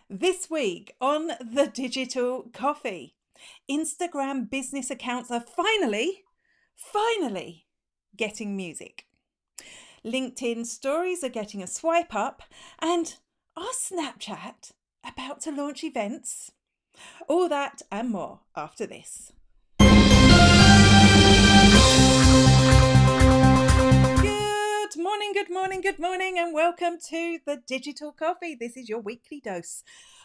This week on the Digital Coffee, Instagram business accounts are finally getting music. LinkedIn stories are getting a swipe up, and our Snapchat about to launch events. All that and more after this. Good morning, and welcome to the Digital Coffee. This is your weekly dose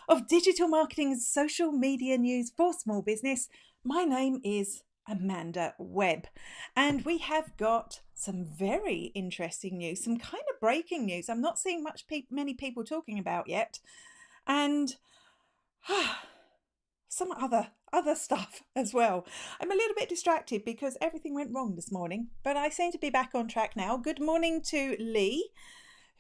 of digital marketing and social media news for small business. My name is Amanda Webb, and we have got some very interesting news, some kind of breaking news I'm not seeing many people talking about yet, and some other stuff as well. I'm a little bit distracted because everything went wrong this morning, but I seem to be back on track now. Good morning to Lee,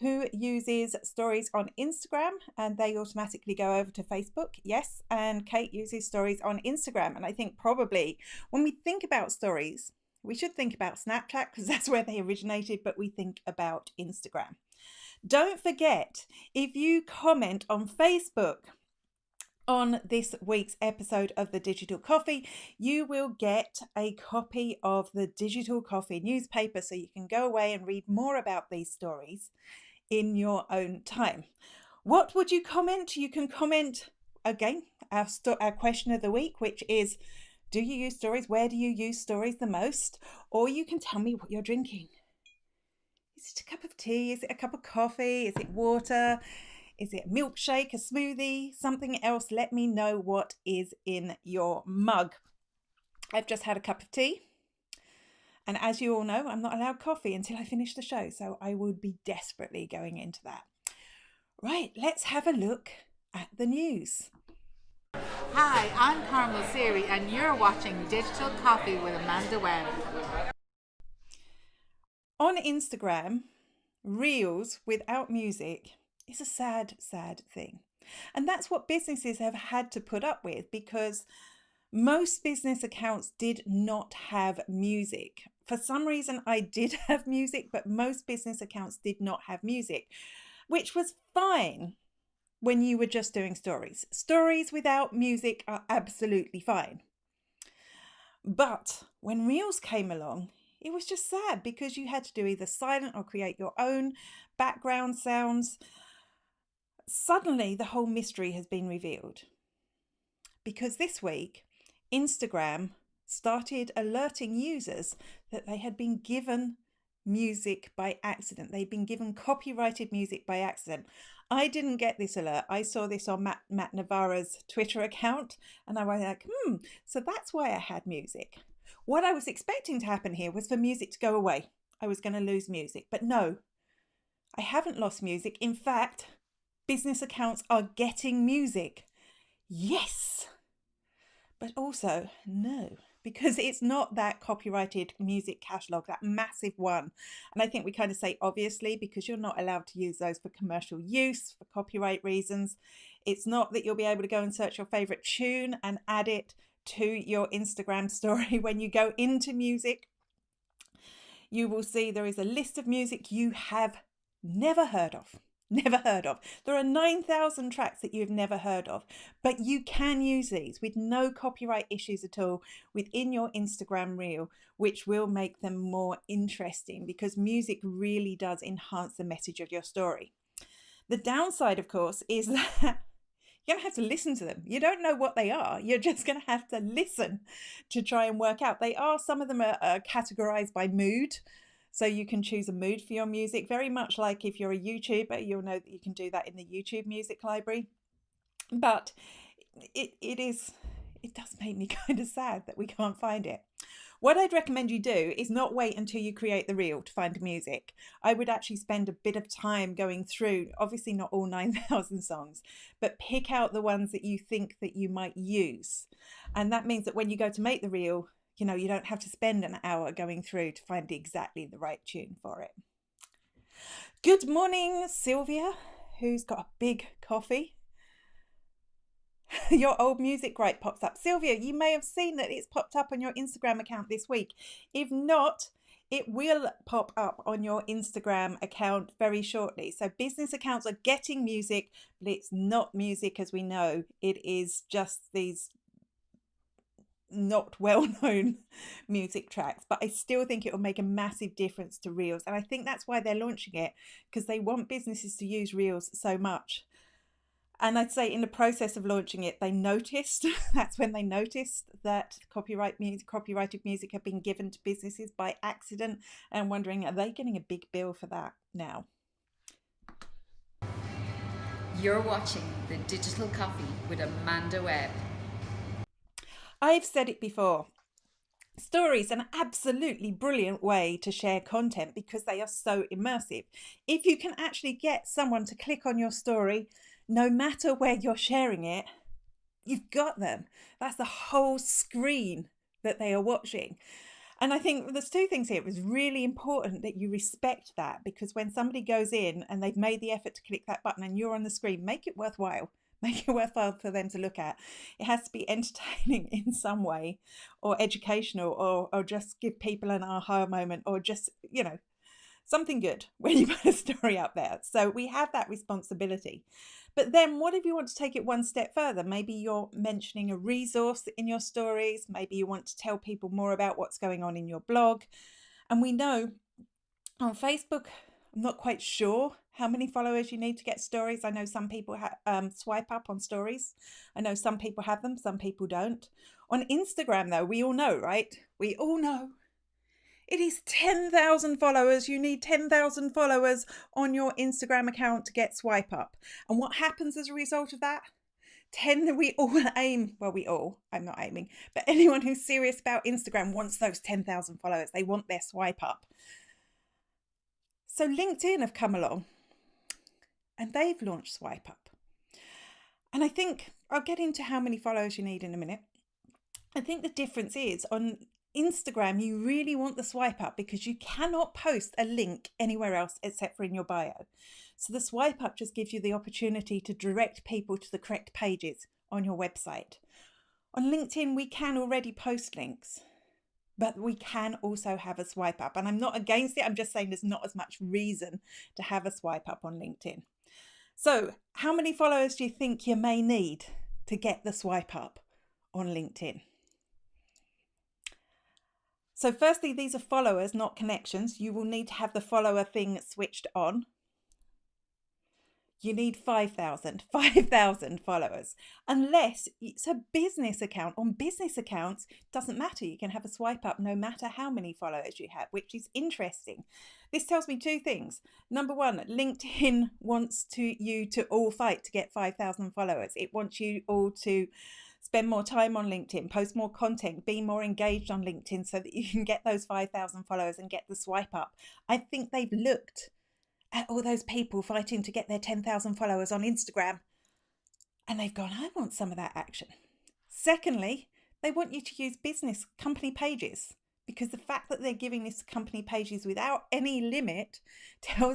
who uses stories on Instagram and they automatically go over to Facebook. Yes, and Kate uses stories on Instagram. And I think probably when we think about stories, we should think about Snapchat because that's where they originated, but we think about Instagram. Don't forget, if you comment on Facebook on this week's episode of the Digital Coffee, you will get a copy of the Digital Coffee newspaper so you can go away and read more about these stories in your own time. What would you comment? You can comment again our question of the week, which is, do you use stories? Where do you use stories the most? Or you can tell me what you're drinking. Is it a cup of tea? Is it a cup of coffee? Is it water? Is it a milkshake, a smoothie, something else? Let me know what is in your mug. I've just had a cup of tea. And as you all know, I'm not allowed coffee until I finish the show. So I would be desperately going into that. Right, let's have a look at the news. Hi, I'm Carmel Siri and you're watching Digital Coffee with Amanda Webb. On Instagram, Reels without music is a sad thing. And that's what businesses have had to put up with because most business accounts did not have music. For some reason, I did have music, but most business accounts did not have music, which was fine when you were just doing stories. Stories without music are absolutely fine. But when Reels came along, it was just sad because you had to do either silent or create your own background sounds. Suddenly, the whole mystery has been revealed because this week, Instagram started alerting users that they had been given music by accident. They'd been given copyrighted music by accident. I didn't get this alert. I saw this on Matt Navarra's Twitter account and I was like, so that's why I had music. What I was expecting to happen here was for music to go away. I was going to lose music, but no, I haven't lost music. In fact, business accounts are getting music. Yes. But also, no, because it's not that copyrighted music catalogue, that massive one. And I think we kind of say obviously because you're not allowed to use those for commercial use, for copyright reasons. It's not that you'll be able to go and search your favourite tune and add it to your Instagram story. When you go into music, you will see there is a list of music you have never heard of. There are 9,000 tracks that you've never heard of, but you can use these with no copyright issues at all within your Instagram reel, which will make them more interesting because music really does enhance the message of your story. The downside, of course, is that you're going to have to listen to them. You don't know what they are. You're just going to have to listen to try and work out. Some of them are categorized by mood. So you can choose a mood for your music, very much like if you're a YouTuber, you'll know that you can do that in the YouTube music library. But it does make me kind of sad that we can't find it. What I'd recommend you do is not wait until you create the reel to find music. I would actually spend a bit of time going through, obviously not all 9,000 songs, but pick out the ones that you think that you might use. And that means that when you go to make the reel, you don't have to spend an hour going through to find exactly the right tune for it. Good morning, Sylvia, who's got a big coffee. Your old music right pops up. Sylvia, you may have seen that it's popped up on your Instagram account this week. If not, it will pop up on your Instagram account very shortly. So business accounts are getting music, but it's not music as we know. It is just these not well-known music tracks, but I still think it will make a massive difference to Reels. And I think that's why they're launching it, because they want businesses to use Reels so much. And I'd say in the process of launching it, they noticed, that's when they noticed that copyrighted music had been given to businesses by accident, and wondering, are they getting a big bill for that now? You're watching The Digital Coffee with Amanda Webb. I've said it before. Stories are an absolutely brilliant way to share content because they are so immersive. If you can actually get someone to click on your story, no matter where you're sharing it, you've got them. That's the whole screen that they are watching. And I think there's two things here. It was really important that you respect that, because when somebody goes in and they've made the effort to click that button and you're on the screen, make it worthwhile. Make it worthwhile for them to look at. It has to be entertaining in some way, or educational, or just give people an aha moment, or just, something good when you put a story up there. So we have that responsibility. But then what if you want to take it one step further? Maybe you're mentioning a resource in your stories. Maybe you want to tell people more about what's going on in your blog. And we know on Facebook, I'm not quite sure how many followers you need to get stories. I know some people swipe up on stories. I know some people have them, some people don't. On Instagram, though, we all know, right? We all know it is 10,000 followers. You need 10,000 followers on your Instagram account to get swipe up. And what happens as a result of that? We all aim, I'm not aiming, but anyone who's serious about Instagram wants those 10,000 followers. They want their swipe up. So LinkedIn have come along and they've launched Swipe Up. And I think I'll get into how many followers you need in a minute. I think the difference is on Instagram, you really want the swipe up because you cannot post a link anywhere else except for in your bio. So the swipe up just gives you the opportunity to direct people to the correct pages on your website. On LinkedIn, we can already post links, but we can also have a swipe up. And I'm not against it. I'm just saying there's not as much reason to have a swipe up on LinkedIn. So how many followers do you think you may need to get the swipe up on LinkedIn? So firstly, these are followers, not connections. You will need to have the follower thing switched on. You need 5,000 followers, unless it's a business account. On business accounts, it doesn't matter. You can have a swipe up no matter how many followers you have, which is interesting. This tells me two things. Number one, LinkedIn wants you to all fight to get 5,000 followers. It wants you all to spend more time on LinkedIn, post more content, be more engaged on LinkedIn so that you can get those 5,000 followers and get the swipe up. I think they've looked at all those people fighting to get their 10,000 followers on Instagram, and they've gone, I want some of that action. Secondly, they want you to use business company pages, because the fact that they're giving this company pages without any limit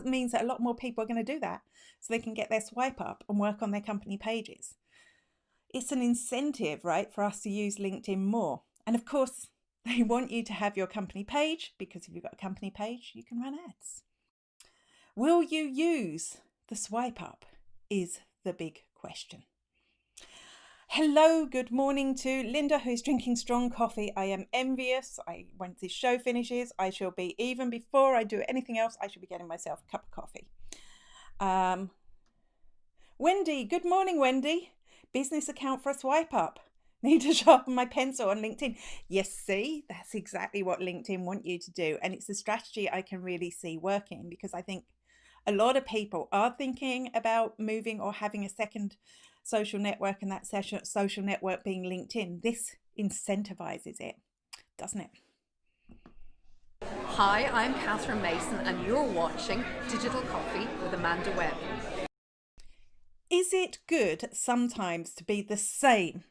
means that a lot more people are going to do that, so they can get their swipe up and work on their company pages. It's an incentive, right, for us to use LinkedIn more. And of course, they want you to have your company page, because if you've got a company page, you can run ads. Will you use the swipe up is the big question. Hello, good morning to Linda, who's drinking strong coffee. I am envious. When this show finishes, I shall be, even before I do anything else, I shall be getting myself a cup of coffee. Wendy, good morning, Wendy. Business account for a swipe up. Need to sharpen my pencil on LinkedIn. Yes, see, that's exactly what LinkedIn want you to do. And it's a strategy I can really see working, because I think a lot of people are thinking about moving or having a second social network, and that social network being LinkedIn. This incentivizes it, doesn't it? Hi, I'm Catherine Mason and you're watching Digital Coffee with Amanda Webb. Is it good sometimes to be the same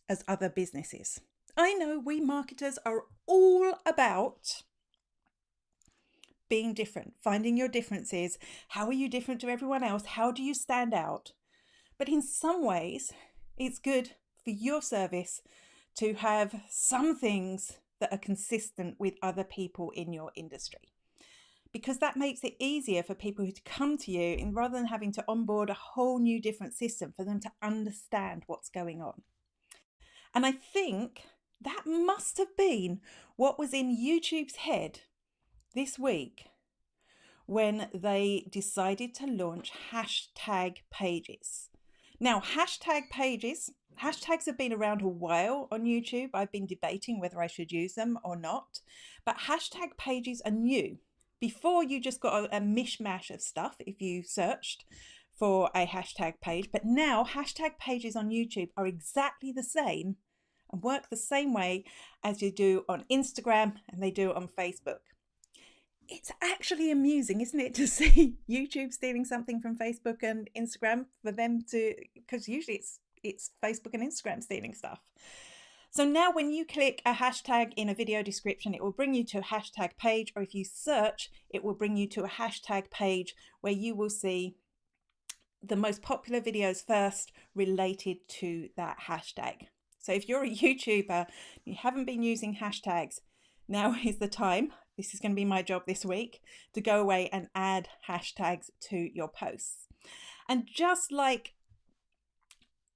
as other businesses? I know we marketers are all about being different, finding your differences. How are you different to everyone else? How do you stand out? But in some ways, it's good for your service to have some things that are consistent with other people in your industry, because that makes it easier for people to come to you, and rather than having to onboard a whole new different system for them to understand what's going on. And I think that must have been what was in YouTube's head this week when they decided to launch hashtag pages. Now, hashtags have been around a while on YouTube. I've been debating whether I should use them or not, but hashtag pages are new. Before, you just got a mishmash of stuff if you searched for a hashtag page, but now hashtag pages on YouTube are exactly the same and work the same way as you do on Instagram and they do on Facebook. It's actually amusing, isn't it, to see YouTube stealing something from Facebook and Instagram for them to, because usually it's Facebook and Instagram stealing stuff. So now when you click a hashtag in a video description, it will bring you to a hashtag page, or if you search, it will bring you to a hashtag page where you will see the most popular videos first related to that hashtag. So if you're a YouTuber, you haven't been using hashtags, now is the time. This is going to be my job this week, to go away and add hashtags to your posts. And just like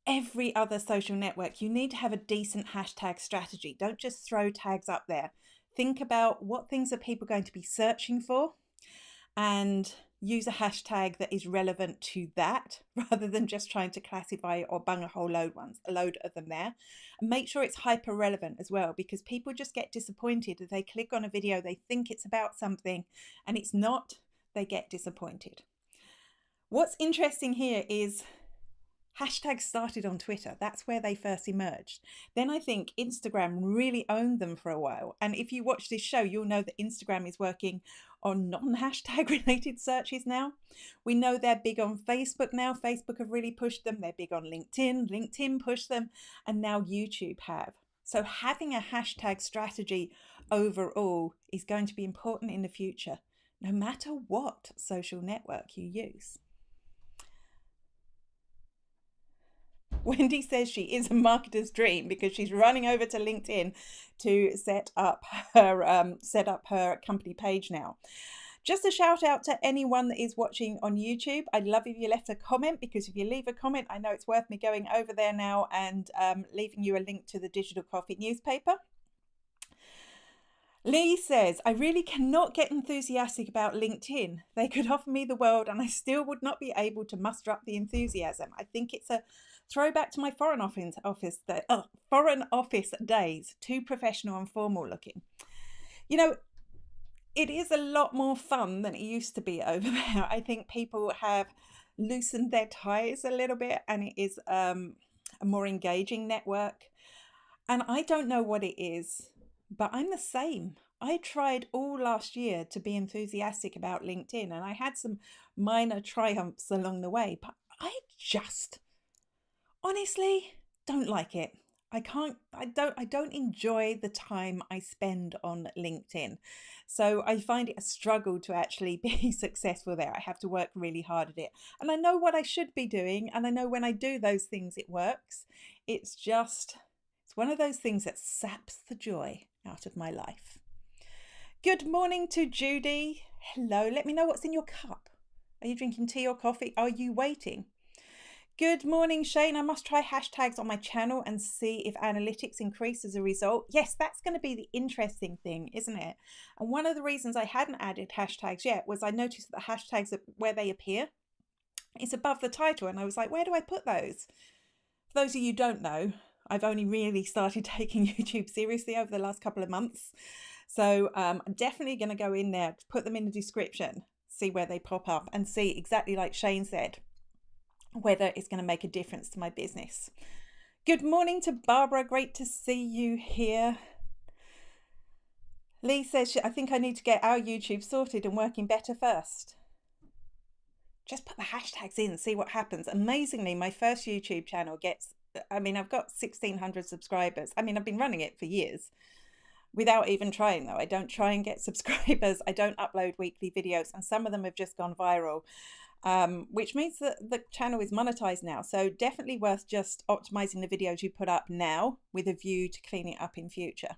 every other social network, you need to have a decent hashtag strategy. Don't just throw tags up there. Think about what things are people going to be searching for, and use a hashtag that is relevant to that, rather than just trying to classify or bung a load of them there. And make sure it's hyper relevant as well, because people just get disappointed if they click on a video, they think it's about something and it's not, they get disappointed. What's interesting here is hashtags started on Twitter. That's where they first emerged. Then I think Instagram really owned them for a while. And if you watch this show, you'll know that Instagram is working on non-hashtag related searches now. We know they're big on Facebook now. Facebook have really pushed them. They're big on LinkedIn. LinkedIn pushed them. And now YouTube have. So having a hashtag strategy overall is going to be important in the future, no matter what social network you use. Wendy says she is a marketer's dream because she's running over to LinkedIn to set up her company page now. Just a shout out to anyone that is watching on YouTube. I'd love if you left a comment, because if you leave a comment, I know it's worth me going over there now and leaving you a link to the Digital Coffee newspaper. Lee says, I really cannot get enthusiastic about LinkedIn. They could offer me the world and I still would not be able to muster up the enthusiasm. I think it's a throwback to my foreign office days, too professional and formal looking. You know, it is a lot more fun than it used to be over there. I think people have loosened their ties a little bit, and it is a more engaging network. And I don't know what it is, but I'm the same. I tried all last year to be enthusiastic about LinkedIn, and I had some minor triumphs along the way, but I just honestly don't like it. I don't enjoy the time I spend on LinkedIn. So I find it a struggle to actually be successful there. I have to work really hard at it. And I know what I should be doing, and I know when I do those things it works. It's one of those things that saps the joy out of my life. Good morning to Judy. Hello, let me know what's in your cup. Are you drinking tea or coffee? Are you waiting? Good morning, Shane. I must try hashtags on my channel and see if analytics increase as a result. Yes, that's going to be the interesting thing, isn't it? And one of the reasons I hadn't added hashtags yet was I noticed that the hashtags, where they appear, it's above the title. And I was like, where do I put those? For those of you who don't know, I've only really started taking YouTube seriously over the last couple of months. So I'm definitely going to go in there, put them in the description, see where they pop up, and see exactly like Shane said, whether it's going to make a difference to my business. Good morning to Barbara. Great to see you here. Lee says, I think I need to get our YouTube sorted and working better first. Just put the hashtags in and see what happens. Amazingly, my first YouTube channel I've got 1,600 subscribers. I've been running it for years without even trying though. I don't try and get subscribers. I don't upload weekly videos, and some of them have just gone viral. Which means that the channel is monetized now. So definitely worth just optimizing the videos you put up now with a view to cleaning it up in future.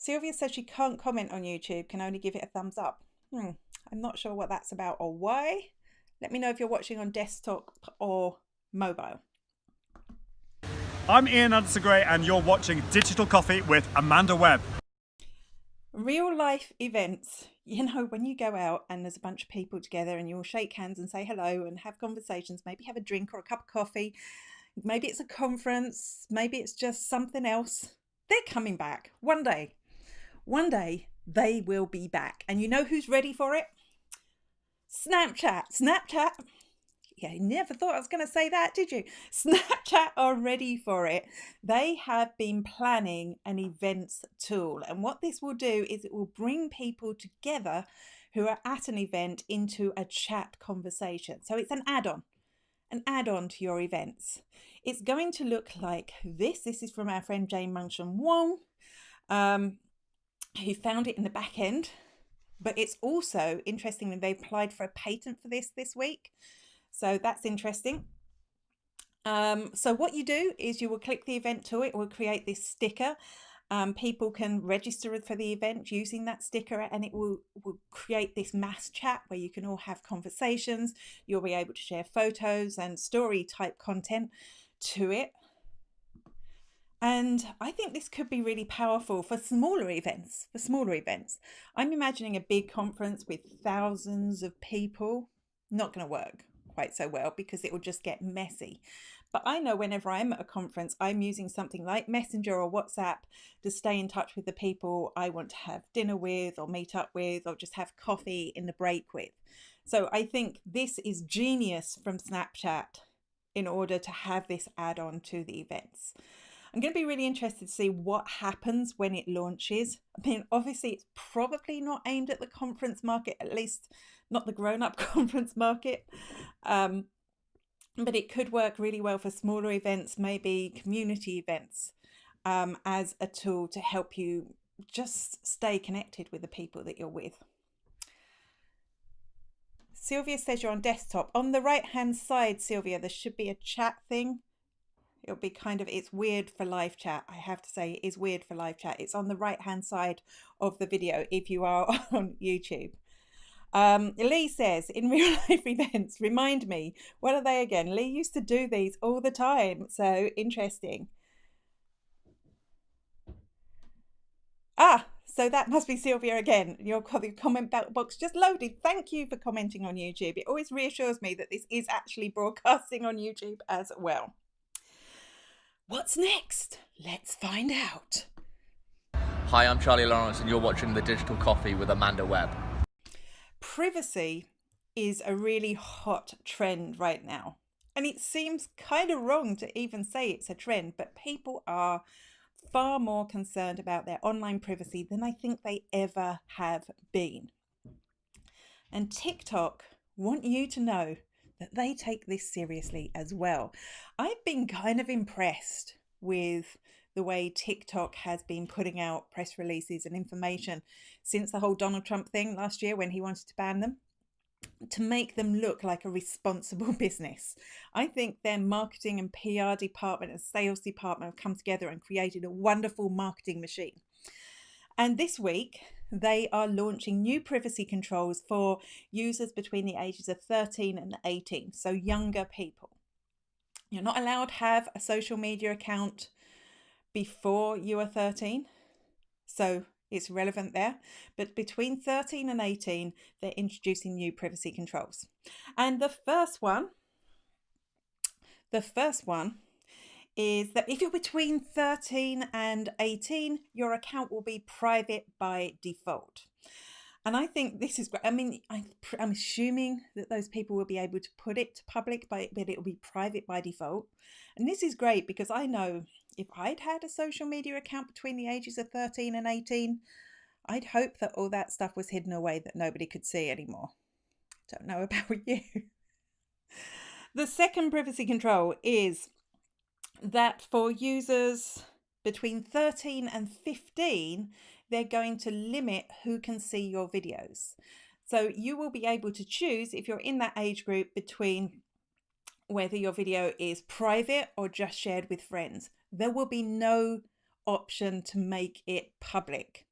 Sylvia says she can't comment on YouTube, can only give it a thumbs up. I'm not sure what that's about or why. Let me know if you're watching on desktop or mobile. I'm Ian Anderson-Gray and you're watching Digital Coffee with Amanda Webb. Real life events, when you go out and there's a bunch of people together and you all shake hands and say hello and have conversations, maybe have a drink or a cup of coffee, maybe it's a conference, maybe it's just something else. They're coming back one day. One day they will be back. And you know who's ready for it? Snapchat. Yeah, you never thought I was going to say that, did you? Snapchat are ready for it. They have been planning an events tool. And what this will do is it will bring people together who are at an event into a chat conversation. So it's an add-on to your events. It's going to look like this. This is from our friend Jane Munchen Wong, who found it in the back end. But it's also, interestingly, they applied for a patent for this week. So that's interesting. So what you do is you will click the event tool. It will create this sticker. People can register for the event using that sticker, and it will create this mass chat where you can all have conversations. You'll be able to share photos and story type content to it. And I think this could be really powerful for smaller events. I'm imagining a big conference with thousands of people. Not going to work quite so well because it will just get messy. But I know whenever I'm at a conference, I'm using something like Messenger or WhatsApp to stay in touch with the people I want to have dinner with or meet up with or just have coffee in the break with. So I think this is genius from Snapchat in order to have this add-on to the events. I'm going to be really interested to see what happens when it launches. I mean, obviously, it's probably not aimed at the conference market, at least not the grown-up conference market. But it could work really well for smaller events, maybe community events, as a tool to help you just stay connected with the people that you're with. Sylvia says you're on desktop. On the right-hand side, Sylvia, there should be a chat thing. It'll be it's weird for live chat. I have to say, it is weird for live chat. It's on the right-hand side of the video if you are on YouTube. Lee says, in real life events, remind me, what are they again? Lee used to do these all the time. So interesting. So that must be Sylvia again. Your comment box just loaded. Thank you for commenting on YouTube. It always reassures me that this is actually broadcasting on YouTube as well. What's next? Let's find out. Hi, I'm Charlie Lawrence and you're watching The Digital Coffee with Amanda Webb. Privacy is a really hot trend right now. And it seems kind of wrong to even say it's a trend, but people are far more concerned about their online privacy than I think they ever have been. And TikTok want you to know that they take this seriously as well. I've been kind of impressed with the way TikTok has been putting out press releases and information since the whole Donald Trump thing last year when he wanted to ban them, to make them look like a responsible business. I think their marketing and PR department and sales department have come together and created a wonderful marketing machine. And this week, they are launching new privacy controls for users between the ages of 13 and 18, so younger people. You're not allowed to have a social media account before you are 13, so it's relevant there. But between 13 and 18, they're introducing new privacy controls. And the first one is that if you're between 13 and 18, your account will be private by default. And I think this is great. I mean, I'm assuming that those people will be able to put it to public, but it will be private by default. And this is great because I know if I'd had a social media account between the ages of 13 and 18, I'd hope that all that stuff was hidden away that nobody could see anymore. Don't know about you. The second privacy control is that for users between 13 and 15, they're going to limit who can see your videos. So you will be able to choose, if you're in that age group, between whether your video is private or just shared with friends. There will be no option to make it public.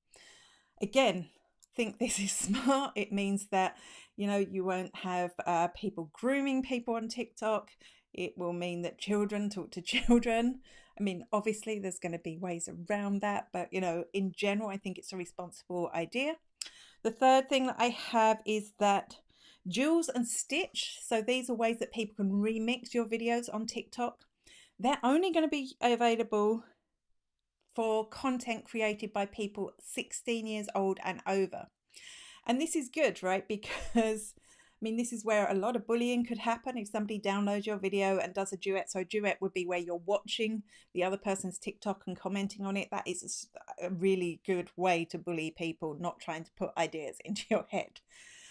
Again, I think this is smart. It means that, you won't have people grooming people on TikTok. It will mean that children talk to children. I mean, obviously, there's going to be ways around that, but, in general, I think it's a responsible idea. The third thing that I have is that Jules and Stitch, so these are ways that people can remix your videos on TikTok. They're only going to be available for content created by people 16 years old and over. And this is good, right? Because, this is where a lot of bullying could happen if somebody downloads your video and does a duet. So a duet would be where you're watching the other person's TikTok and commenting on it. That is a really good way to bully people, not trying to put ideas into your head.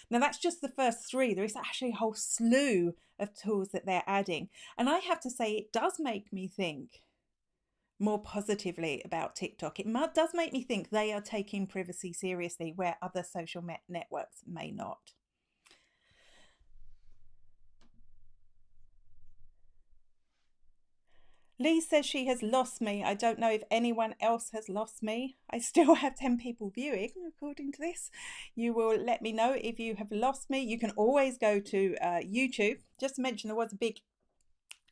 Now, that's just the first three. There is actually a whole slew of tools that they're adding. And I have to say, it does make me think more positively about TikTok. It does make me think they are taking privacy seriously where other social networks may not. Lee says she has lost me. I don't know if anyone else has lost me. I still have 10 people viewing, according to this. You will let me know if you have lost me. You can always go to YouTube. Just to mention, there was a big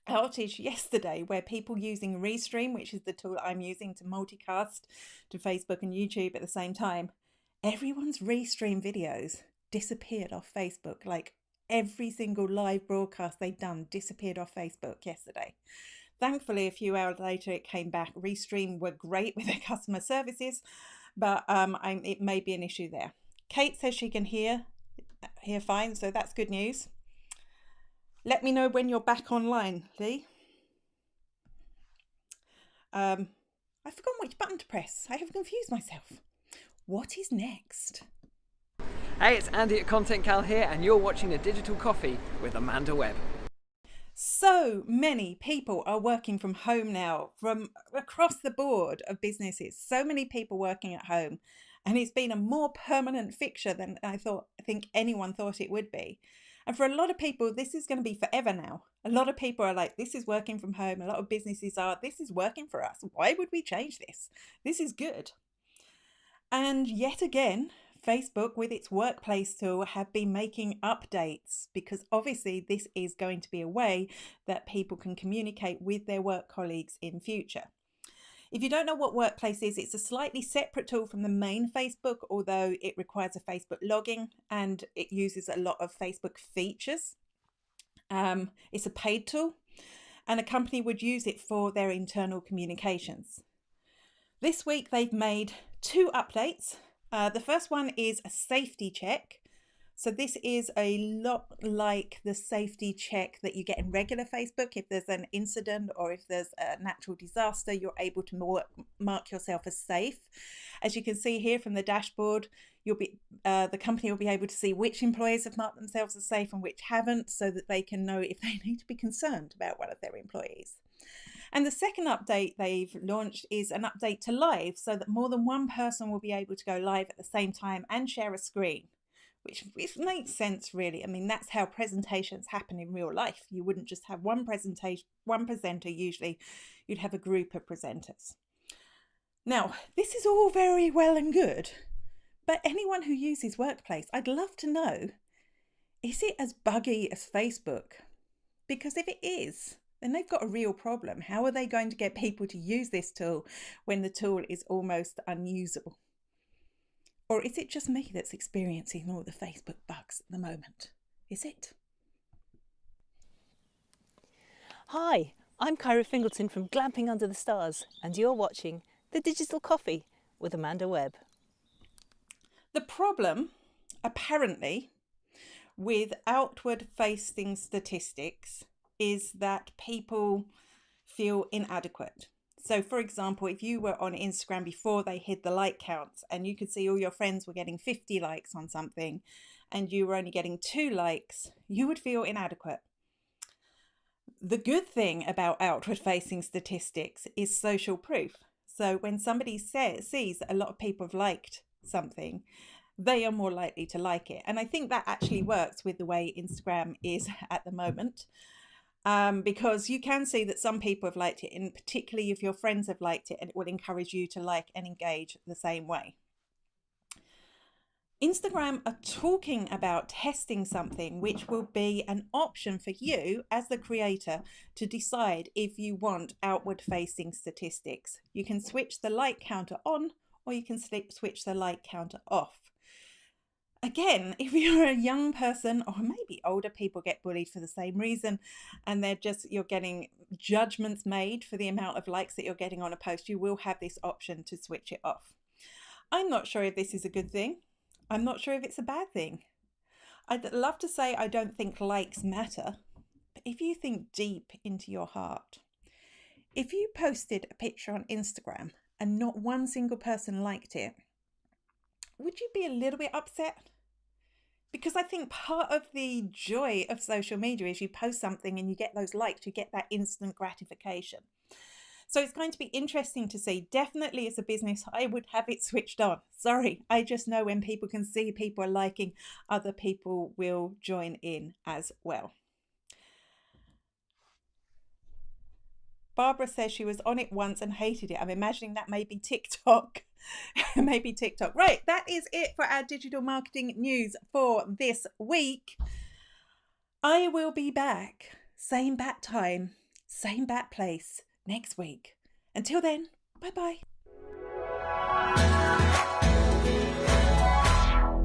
outage yesterday where people using Restream, which is the tool I'm using to multicast to Facebook and YouTube at the same time, everyone's Restream videos disappeared off Facebook. Like every single live broadcast they've done disappeared off Facebook yesterday. Thankfully, a few hours later, it came back. Restream were great with their customer services, but it may be an issue there. Kate says she can hear fine, so that's good news. Let me know when you're back online, Lee. I've forgotten which button to press. I have confused myself. What is next? Hey, it's Andy at Content Cal here, and you're watching The Digital Coffee with Amanda Webb. So many people are working from home now, from across the board of businesses. So many people working at home, and it's been a more permanent fixture than I think anyone thought it would be. And for a lot of people, this is going to be forever now. A lot of people are like, this is working from home. A lot of businesses are, this is working for us. Why would we change this? This is good. And yet again, Facebook with its workplace tool have been making updates, because obviously this is going to be a way that people can communicate with their work colleagues in future. If you don't know what Workplace is, it's a slightly separate tool from the main Facebook, although it requires a Facebook login and it uses a lot of Facebook features. It's a paid tool, and a company would use it for their internal communications. This week they've made 2 updates. The first one is a safety check. So this is a lot like the safety check that you get in regular Facebook. If there's an incident or if there's a natural disaster, you're able to mark yourself as safe. As you can see here from the dashboard, the company will be able to see which employees have marked themselves as safe and which haven't, so that they can know if they need to be concerned about one of their employees. And the second update they've launched is an update to live, so that more than one person will be able to go live at the same time and share a screen, which makes sense, really. I mean, that's how presentations happen in real life. You wouldn't just have one presenter, usually you'd have a group of presenters. Now, this is all very well and good, but anyone who uses Workplace, I'd love to know, is it as buggy as Facebook? Because if it is, then they've got a real problem. How are they going to get people to use this tool when the tool is almost unusable? Or is it just me that's experiencing all the Facebook bugs at the moment? Is it? Hi, I'm Kyra Fingleton from Glamping Under the Stars, and you're watching The Digital Coffee with Amanda Webb. The problem, apparently, with outward-facing statistics is that people feel inadequate. So, for example, if you were on Instagram before they hid the like counts and you could see all your friends were getting 50 likes on something and you were only getting 2 likes, you would feel inadequate. The good thing about outward-facing statistics is social proof. So when somebody sees that a lot of people have liked something, they are more likely to like it. And I think that actually works with the way Instagram is at the moment. Because you can see that some people have liked it, and particularly if your friends have liked it, and it will encourage you to like and engage the same way. Instagram are talking about testing something which will be an option for you as the creator to decide if you want outward facing statistics. You can switch the like counter on, or you can switch the like counter off. Again, if you're a young person, or maybe older people get bullied for the same reason, and you're getting judgments made for the amount of likes that you're getting on a post, you will have this option to switch it off. I'm not sure if this is a good thing. I'm not sure if it's a bad thing. I'd love to say I don't think likes matter, but if you think deep into your heart, if you posted a picture on Instagram and not one single person liked it, would you be a little bit upset? Because I think part of the joy of social media is you post something and you get those likes, you get that instant gratification. So it's going to be interesting to see. Definitely as a business, I would have it switched on. Sorry, I just know when people can see people are liking, other people will join in as well. Barbara says she was on it once and hated it. I'm imagining that may be TikTok. Maybe TikTok. Right, that is it for our digital marketing news for this week. I will be back, same bat time, same bat place next week. Until then, bye-bye.